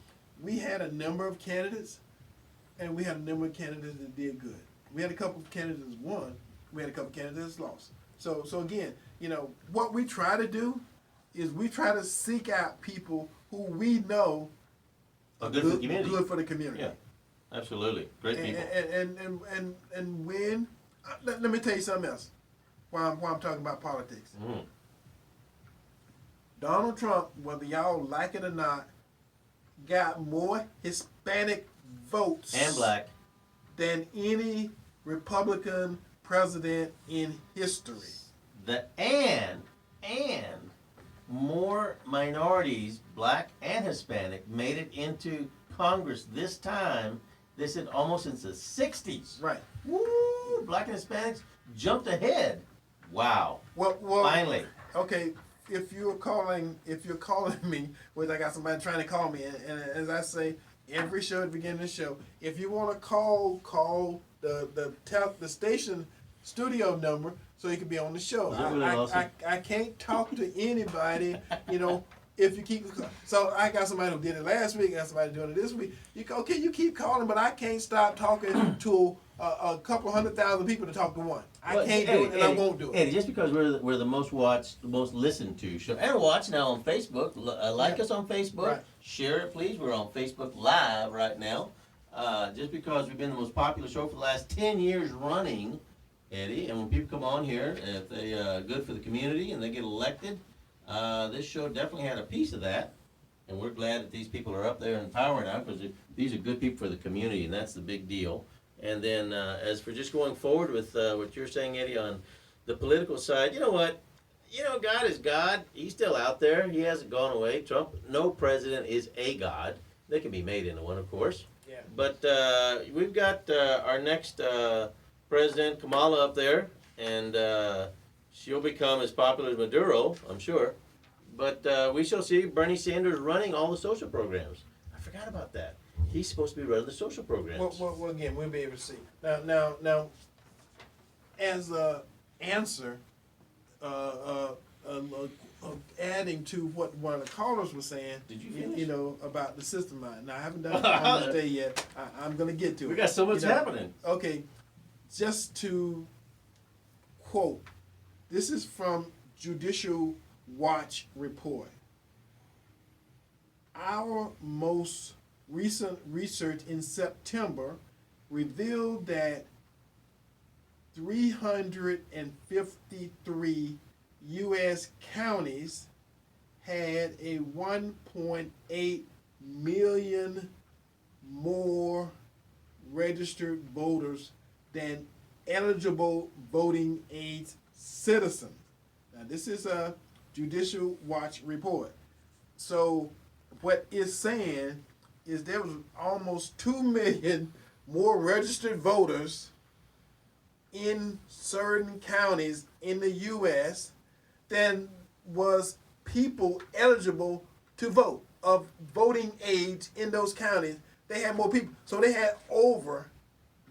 we had a number of candidates, and we had a number of candidates that did good. We had a couple of candidates that won. We had a couple of candidates that lost. So again, what we try to do is we try to seek out people who we know are good for the community. Good for the community. Yeah, absolutely. Great people. And when, let me tell you something else while I'm talking about politics. Donald Trump, whether y'all like it or not, got more Hispanic votes and black than any Republican president in history. And more minorities, black and Hispanic, made it into Congress this time. They said almost since the 60s. Right. Woo! Black and Hispanics jumped ahead. Wow. Well, finally. Okay. If you're calling me, whether I got somebody trying to call me, and as I say every show at the beginning of the show, if you want to call the station studio number so you can be on the show. I can't talk to anybody, if you keep. So I got somebody who did it last week, I got somebody doing it this week. You keep calling, but I can't stop talking to a couple 100,000 people to talk to one. I can't do it, and I won't do it. Eddie, just because we're the most watched, the most listened to show, and watch now on Facebook. Like us on Facebook. Right. Share it, please. We're on Facebook Live right now. Just because we've been the most popular show for the last 10 years running, Eddie, and when people come on here, if they good for the community and they get elected, this show definitely had a piece of that. and we're glad that these people are up there in power now, because these are good people for the community, and that's the big deal. And then as for just going forward with what you're saying, Eddie, on the political side, you know what? You know, God is God. He's still out there. He hasn't gone away. Trump, no president is a god. They can be made into one, of course. Yeah. But we've got our next president, Kamala, up there, and she'll become as popular as Maduro, I'm sure. But we shall see Bernie Sanders running all the social programs. I forgot about that. He's supposed to be running the social programs. Well, again, we'll be able to see. Now, as a answer, adding to what one of the callers was saying, Did you finish? you know, about the system. Now, I haven't done it on this day yet. I'm going to get to it. We got so much You know, happening. Okay, just to quote, this is from Judicial Watch report. Our most recent research in September revealed that 353 U.S. counties had a 1.8 million more registered voters than eligible voting age citizens. Now, this is a Judicial Watch report. So, what it's saying is there was almost 2 million more registered voters in certain counties in the U.S. than was people eligible to vote, of voting age in those counties. They had more people. So they had over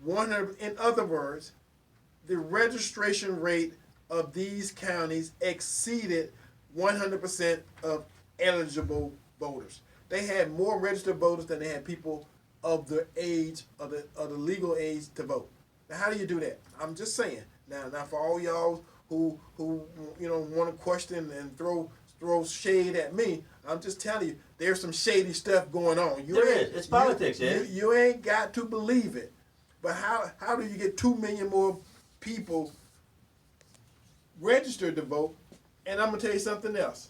100, in other words, the registration rate of these counties exceeded 100% of eligible voters. They had more registered voters than they had people of the age, of the legal age to vote. Now, how do you do that? I'm just saying. Now for all y'all who you know want to question and throw shade at me, I'm just telling you, there's some shady stuff going on. There is. It's politics, Ed. You ain't got to believe it. But how do you get 2 million more people registered to vote? And I'm gonna tell you something else.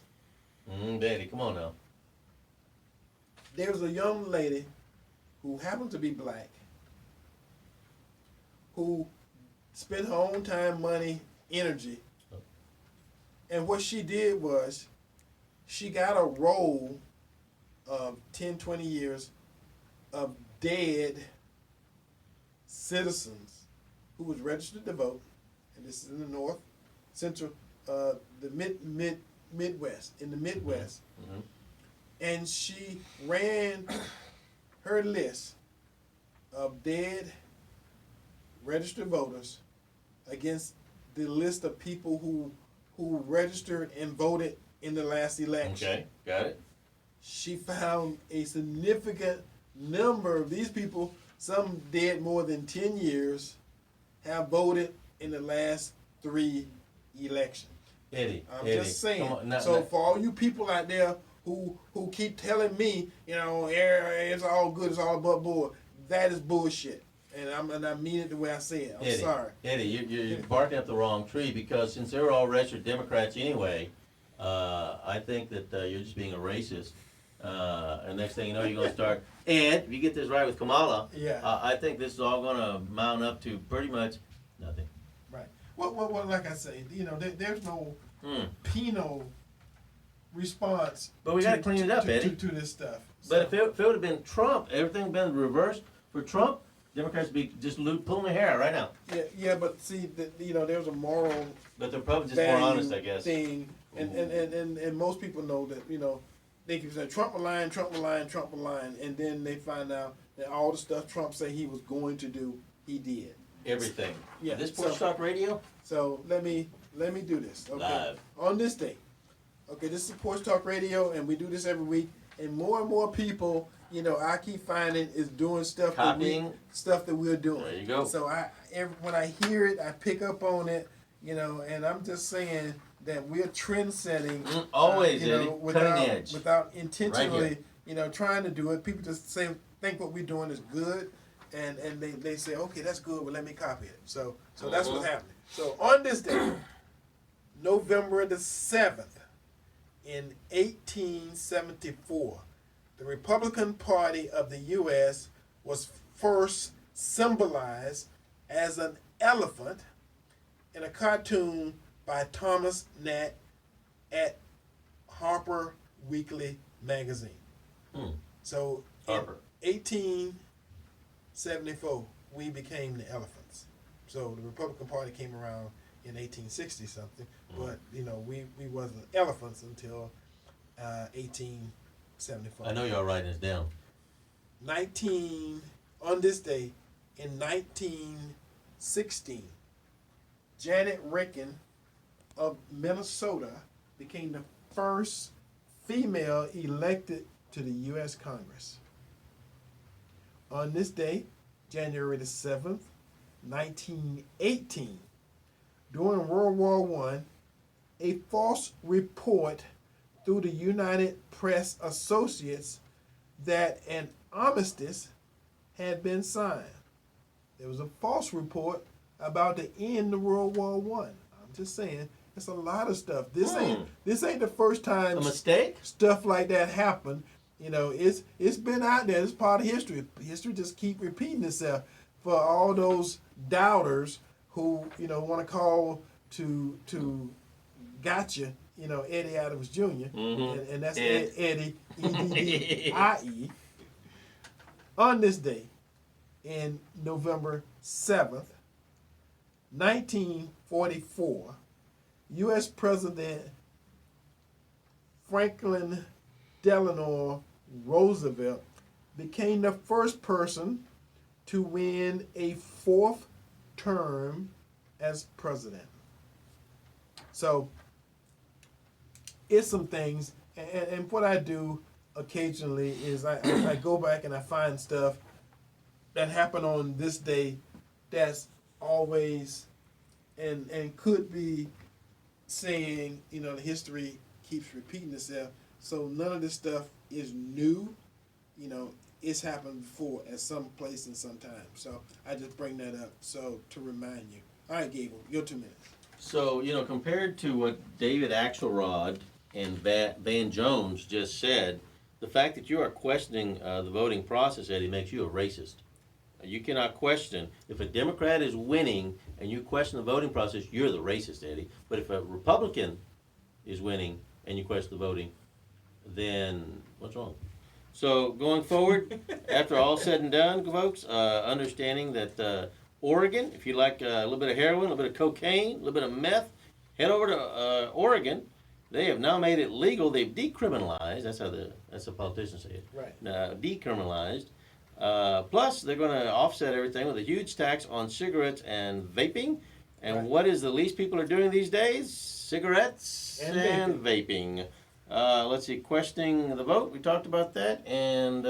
Daddy, come on now. There's a young lady who happens to be black who spent her own time, money, energy. And what she did was she got a roll of 10, 20 years of dead citizens who was registered to vote. And this is in the north, central, the Midwest, in the Midwest. Mm-hmm. And she ran her list of dead registered voters against the list of people who registered and voted in the last election. Okay, got it. She found a significant number of these people, some dead more than 10 years, have voted in the last 3 elections. Eddie, I'm Eddie, just saying. come on, So for all you people out there who keep telling me, you know, it's all good, it's all above board, that is bullshit. And I mean it the way I say it. I'm Eddie, sorry. Eddie, you're barking up the wrong tree, because since they're all registered Democrats anyway, I think that you're just being a racist. And next thing you know, you're going to start. And if you get this right with Kamala, Yeah. I think this is all going to mount up to pretty much nothing. Right. Well, like I say, you know, there's no penal response. But we got to clean it up, Eddie. To this stuff. But if it would have been Trump, everything would have been reversed for Trump, Democrats would be just pulling their hair out right now. Yeah, but see, you know, there's a moral But they're probably just more honest, I guess. thing, and most people know that, you know, they can say Trump will lie, Trump will lie, Trump will lie, and then they find out that all the stuff Trump said he was going to do, he did. Everything. Yeah. This Porch Talk Radio? So let me do this. Okay. Live. On this day. Okay, this is Porch Talk Radio, and we do this every week. And more people, you know, I keep finding is doing stuff Copying. that we're doing. There you go. So when I hear it, I pick up on it, you know, and I'm just saying that we're trend setting. Always, you Eddie. know, Cutting edge. without intentionally, Right you know, trying to do it. People just think what we're doing is good, and they say, okay, that's good, but let me copy it. So that's what's happening. So on this day, November the 7th, in 1874, the Republican Party of the U.S. was first symbolized as an elephant in a cartoon by Thomas Nat at Harper Weekly magazine. So Harper. in 1874, we became the elephants. So the Republican Party came around in 1860 something, but we wasn't elephants until 1874. I know y'all writing this down. On this day in 1916, Janet Ricken of Minnesota became the first female elected to the U.S. Congress. On this day, January the 7th, 1918, during World War I, a false report through the United Press Associates that an armistice had been signed. There was a false report about the end of World War I. I'm just saying, it's a lot of stuff. This ain't the first time A mistake? stuff like that happened. It's been out there. It's part of history. History just keep repeating itself for all those doubters who want to call to gotcha. Eddie Adams Jr. And that's Eddie Eddie. On this day, in November 7th, 1944, U.S. President Franklin Delano Roosevelt became the first person to win a fourth term as president. So, it's some things, and what I do occasionally is I go back and I find stuff that happened on this day that's always and could be saying, the history keeps repeating itself. So none of this stuff is new. It's happened before at some place and some time. So I just bring that up to remind you. All right, Gabriel, your 2 minutes. So, compared to what David Axelrod and Van Jones just said, the fact that you are questioning the voting process, Eddie, makes you a racist. You cannot question. If a Democrat is winning and you question the voting process, you're the racist, Eddie. But if a Republican is winning and you question the voting, then what's wrong? So going forward, after all said and done, folks, understanding that Oregon, if you like a little bit of heroin, a little bit of cocaine, a little bit of meth, head over to Oregon. They have now made it legal. They've decriminalized. That's the politicians say it. Right. Decriminalized. Plus, they're going to offset everything with a huge tax on cigarettes and vaping. And Right. what is the least people are doing these days? Cigarettes and vaping. Let's see, questioning the vote. We talked about that. And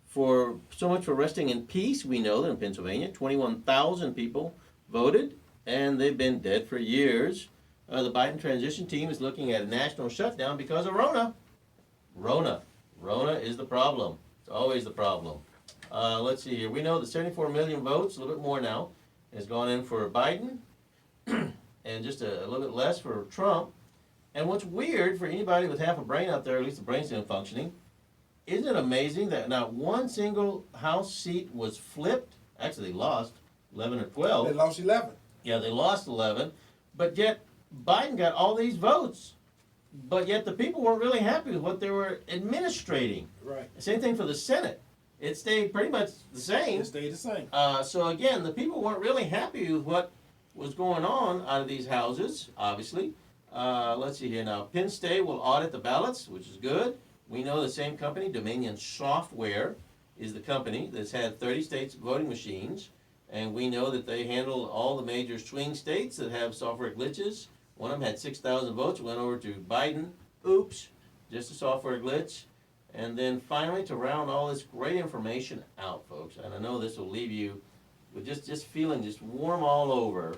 for so much for resting in peace, we know that in Pennsylvania, 21,000 people voted, and they've been dead for years. The Biden transition team is looking at a national shutdown because of Rona. Rona is the problem. It's always the problem. Let's see here. We know that 74 million votes, a little bit more now, has gone in for Biden, and just a little bit less for Trump. And what's weird for anybody with half a brain out there, at least the brain's still functioning, isn't it amazing that not one single House seat was flipped? Actually, they lost 11 or 12. They lost 11. Yeah, they lost 11, but yet Biden got all these votes. But yet the people weren't really happy with what they were administrating. Right. Same thing for the Senate. It stayed pretty much the same. It stayed the same. So again, the people weren't really happy with what was going on out of these houses, obviously. Let's see here now. Penn State will audit the ballots, which is good. We know the same company, Dominion Software, is the company that's had 30 states voting machines. And we know that they handle all the major swing states that have software glitches. One of them had 6,000 votes, went over to Biden. Oops, just a software glitch. And then finally, to round all this great information out, folks, and I know this will leave you with just feeling just warm all over.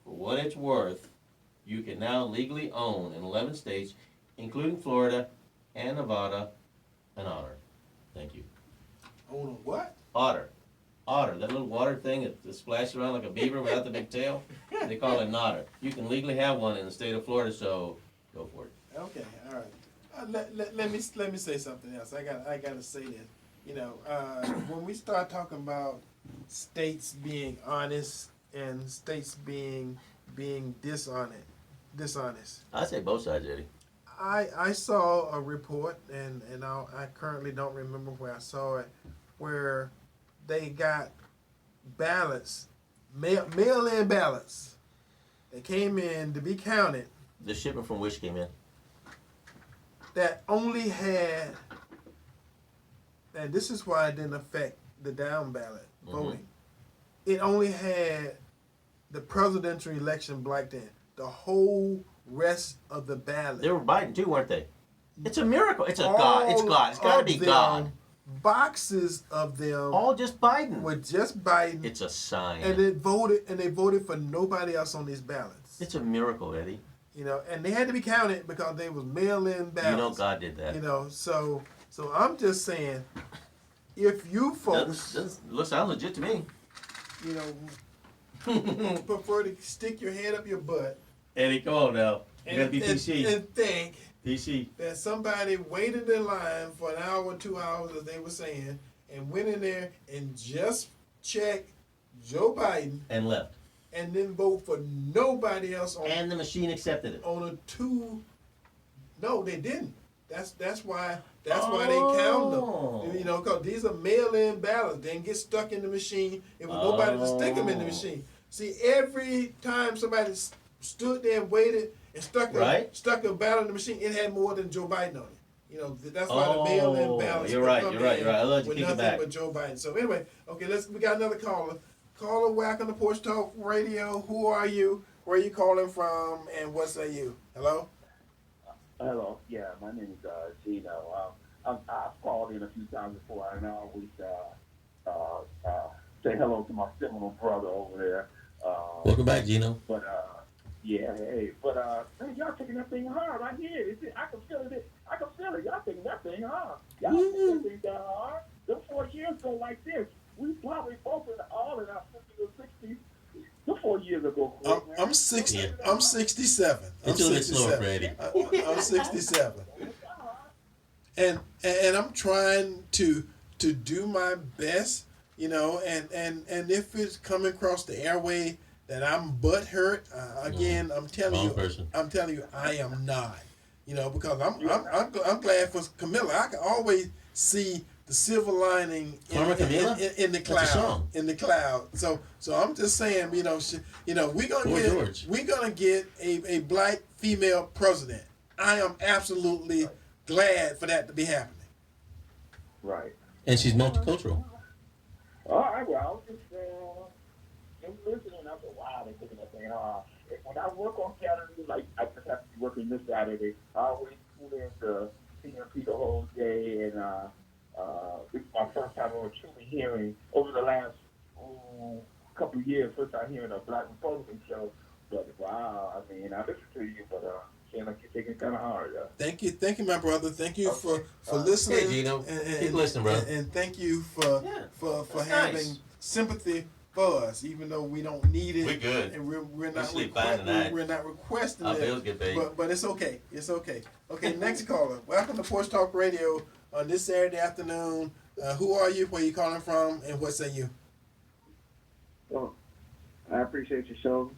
For what it's worth, you can now legally own in 11 states, including Florida and Nevada, an otter. Thank you. Own a what? Otter. Otter, that little water thing that splashes around like a beaver without the big tail. They call it an otter. You can legally have one in the state of Florida, so go for it. Okay, all right. Let me say something else. I got to say this. You know, when we start talking about states being honest and states being dishonest. I say both sides, Eddie. I saw a report, and I currently don't remember where I saw it, where they got ballots, mail-in ballots. They came in to be counted. The shipment from which came in? That only had, and this is why it didn't affect the down ballot voting. It only had the presidential election blacked in. The whole rest of the ballot. They were Biden too, weren't they? It's a miracle. It's a God. It's God. It's got to be God. Boxes of them. All just Biden. With just Biden. It's a sign. And they voted for nobody else on these ballots. It's a miracle, Eddie. You know, and they had to be counted because they was mail-in ballots. You know God did that. You know, so I'm just saying, if you folks sounds legit to me. You know, prefer to stick your head up your butt. Eddie, come on now. You gotta be PC. And think PC. that somebody waited in line for an hour, 2 hours, as they were saying, and went in there and just checked Joe Biden and left, and then vote for nobody else. And the machine accepted it. On a two. No, they didn't. That's why they count them. You know, because these are mail-in ballots. They didn't get stuck in the machine. It was nobody to stick them in the machine. See, every time somebody stood there and waited and stuck a ballot in the machine, it had more than Joe Biden on it. You know, that's why the mail-in ballots. You're right. I let you kick it back. With nothing but Joe Biden. So anyway, okay, we got another caller. Caller, welcome to Porch Talk Radio. Who are you? Where are you calling from? And what say you? Hello. Hello. Yeah, my name is Gino. I've called in a few times before, and I always say hello to my Seminole brother over there. Welcome back, Gino. But man, y'all taking that thing hard. I hear it. I can feel it. Y'all taking that thing hard. Y'all taking that thing down hard. Them 4 years go like this. We probably both all in our 50s or 60s. The 4 years ago. I'm 60. I'm 67. It's a little bit slower, Freddie. I'm 67. And I'm trying to do my best, you know, and if it's coming across the airway that I'm butthurt, again, I'm telling you, I am not, you know, because I'm glad for Camilla. I can always see the silver lining in the cloud. In the cloud. So I'm just saying, we're gonna get a black female president. I am absolutely glad for that to be happening. Right. And she's multicultural. All right. Well, I was just listening after a while. They're taking that thing hard. When I work on Saturday, like I just have to be working this Saturday, I always tune in to CMP the whole day, and this is my first time ever truly hearing over the last couple of years. First time hearing a Black Republican show. But wow, I mean, I listen to you, but seems like you're taking it kind of hard. Thank you, my brother. Thank you for listening. Hey, Gino, keep listening, brother. And thank you for having sympathy for us, even though we don't need it. We're good. And we're not requesting Our it. bills get paid. But it's okay. It's okay. Okay, next caller. Welcome to Porch Talk Radio on this Saturday afternoon. Who are you? Where are you calling from? And what say you? Well, I appreciate your show.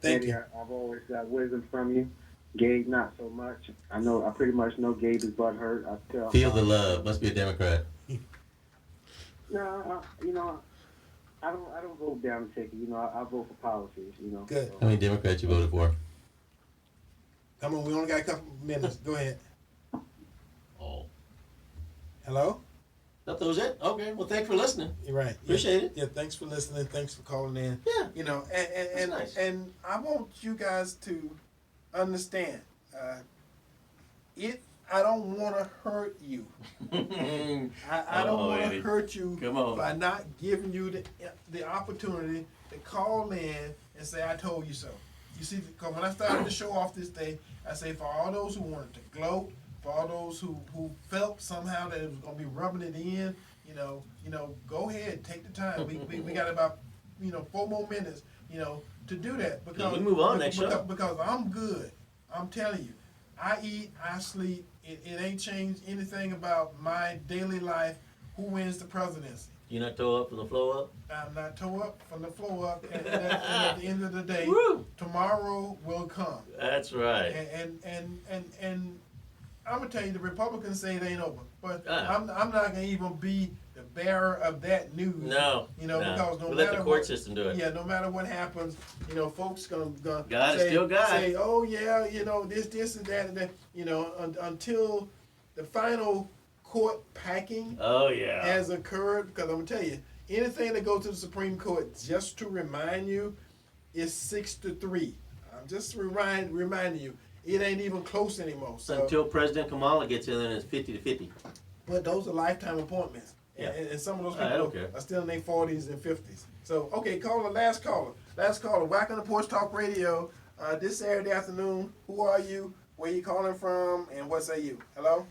Thank you. I've always got wisdom from you. Gabe, not so much. I pretty much know Gabe is butthurt. Feel the love. Must be a Democrat. No, I don't vote down the ticket. I vote for policies. Good. So. How many Democrats you voted for? Come on, we only got a couple minutes. Go ahead. Oh. Hello? That was it? Okay. Well, thanks for listening. You're right. Appreciate it. Yeah, thanks for listening. Thanks for calling in. Yeah. And nice. and I want you guys to understand. I don't want to hurt you. I don't want to hurt you by not giving you the opportunity to call in and say, I told you so. You see, because when I started the show off this day, I say for all those who wanted to gloat, for all those who felt somehow that it was going to be rubbing it in, go ahead, take the time. We got about 4 more minutes, to do that. Because we move on next show. Because I'm good. I'm telling you, I eat, I sleep. It ain't changed anything about my daily life. Who wins the presidency? You not tore up from the floor up? I'm not tore up from the floor up. And at the end of the day, tomorrow will come. That's right. And I'm gonna tell you, the Republicans say it ain't over, but I'm not gonna even be the bearer of that news. No, because no we'll matter let the court system do it. Yeah, no matter what happens, folks gonna God is still God. Say, oh yeah, this and that and that. Until the final court packing. Oh yeah. Has occurred, because I'm gonna tell you, anything that goes to the Supreme Court, just to remind you, is 6-3. I'm just reminding you. It ain't even close anymore. So, until President Kamala gets in there, and it's 50-50. But those are lifetime appointments. Yeah. And some of those people are still in their 40s and 50s. So, okay, last caller. Welcome to Porch Talk Radio. This Saturday afternoon, who are you? Where you calling from? And what say you? Hello?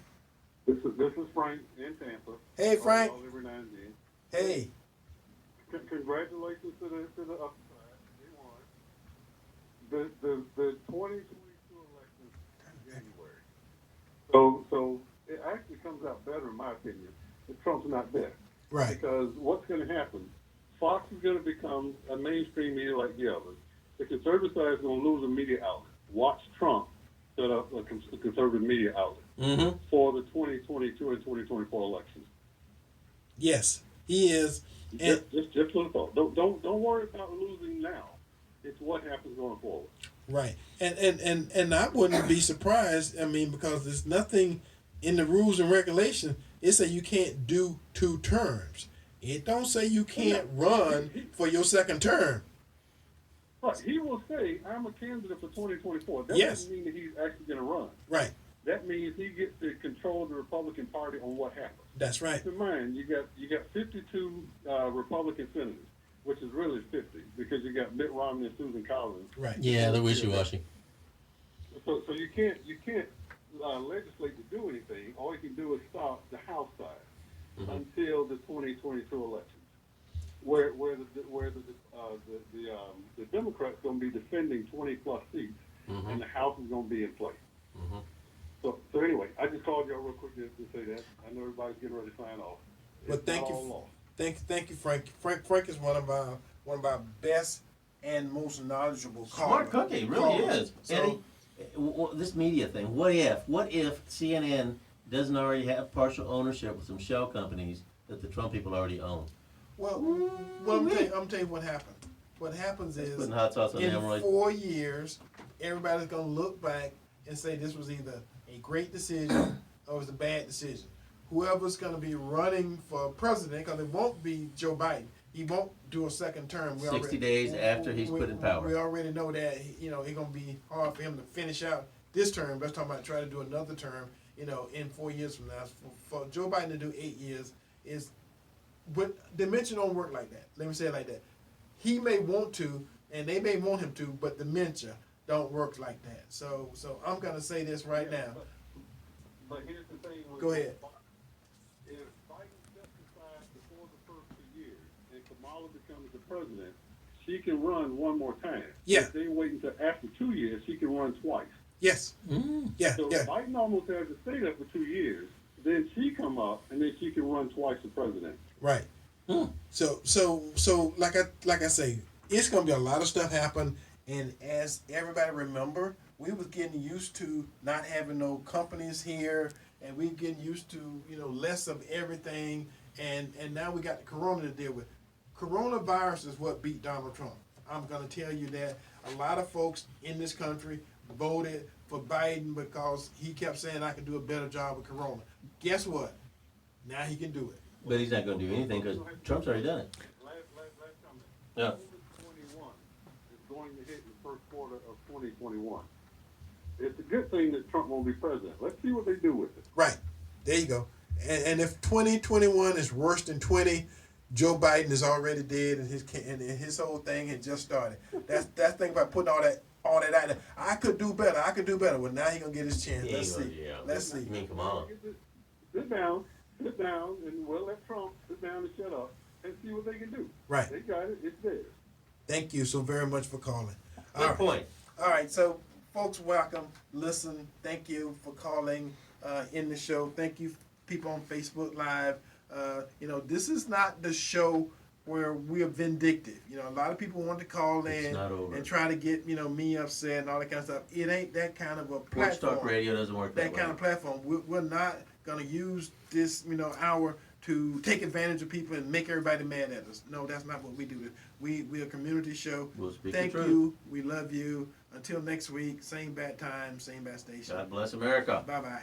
This is Frank in Tampa. Hey, Frank. Every now and then. Hey. Congratulations to the upper side. They won. The 2022 election in January. So it actually comes out better, in my opinion, if Trump's not there. Right. Because what's going to happen? Fox is going to become a mainstream media like the others. The conservative side is going to lose a media outlet. Watch Trump set up a conservative media outlet for the 2022 and 2024 elections. Yes, he is. Just for the thought. Don't worry about losing now. It's what happens going forward. Right, and I wouldn't be surprised. I mean, because there's nothing in the rules and regulations. It says you can't do 2 terms. It don't say you can't run for your second term. But he will say, I'm a candidate for 2024. That doesn't mean that he's actually going to run. Right. That means he gets to control the Republican Party on what happens. That's right. Keep in mind, you got 52 Republican senators, which is really 50 because you got Mitt Romney and Susan Collins. Right. Yeah, they're wishy-washy. So you can't legislate to do anything. All you can do is stop the House side until the 2022 elections, where the Democrats going to be defending 20+ seats, and the House is going to be in place. So anyway, I just called y'all real quick to say that. I know everybody's getting ready to sign off. But thank you, Frank. Frank is one of our best and most knowledgeable callers. Smart cookie, really is. So, Eddie, this media thing. What if CNN doesn't already have partial ownership with some shell companies that the Trump people already own? Well, I'm tell you what happened. What happens is putting hot sauce on in 4 years, everybody's gonna look back and say this was either a great decision or it was a bad decision. Whoever's going to be running for president, because it won't be Joe Biden. He won't do a second term. 60 days after he's put in power. We already know that, it's going to be hard for him to finish out this term. Let's talk about trying to do another term, in 4 years from now. For Joe Biden to do 8 years but dementia don't work like that. Let me say it like that. He may want to, and they may want him to, but dementia don't work like that. So I'm going to say this right now. But here's the thing. Go ahead. If Biden steps aside before the first 2 years and Kamala becomes the president, she can run one more time. Yeah. If they wait until after 2 years, she can run twice. Yes. Yeah. So Biden almost has to stay there for 2 years. Then she come up, and then she can run twice for president. Right. So like I say, it's gonna be a lot of stuff happen. And as everybody remember, we was getting used to not having no companies here, and we getting used to less of everything. And now we got the corona to deal with. Coronavirus is what beat Donald Trump. I'm gonna tell you that a lot of folks in this country voted for Biden because he kept saying I could do a better job with corona. Guess what? Now he can do it. But he's not going to do anything because Trump's already done it. Last comment. Yeah. COVID-21 is going to hit in the first quarter of 2021. It's a good thing that Trump won't be president. Let's see what they do with it. Right. There you go. And if 2021 is worse than 20, Joe Biden is already dead, and his whole thing had just started. That's the thing about putting all that out there. I could do better. Well, now he's gonna get his chance. Let's see. I mean, come on. Sit down, and we'll let Trump sit down and shut up and see what they can do. Right. They got it. It's theirs. Thank you so very much for calling. Good point. All right. So folks, welcome. Listen, thank you for calling in the show. Thank you, people on Facebook Live. This is not the show where we're vindictive. A lot of people want to call in and try to get, me upset and all that kind of stuff. It ain't that kind of a platform. Porch Talk Radio doesn't work that way. That kind of platform. We're not going to use this, hour to take advantage of people and make everybody mad at us. No, that's not what we do. We're a community show. We'll speak Thank the truth. you. We love you. Until next week, same bad time, same bad station. God bless America. Bye-bye.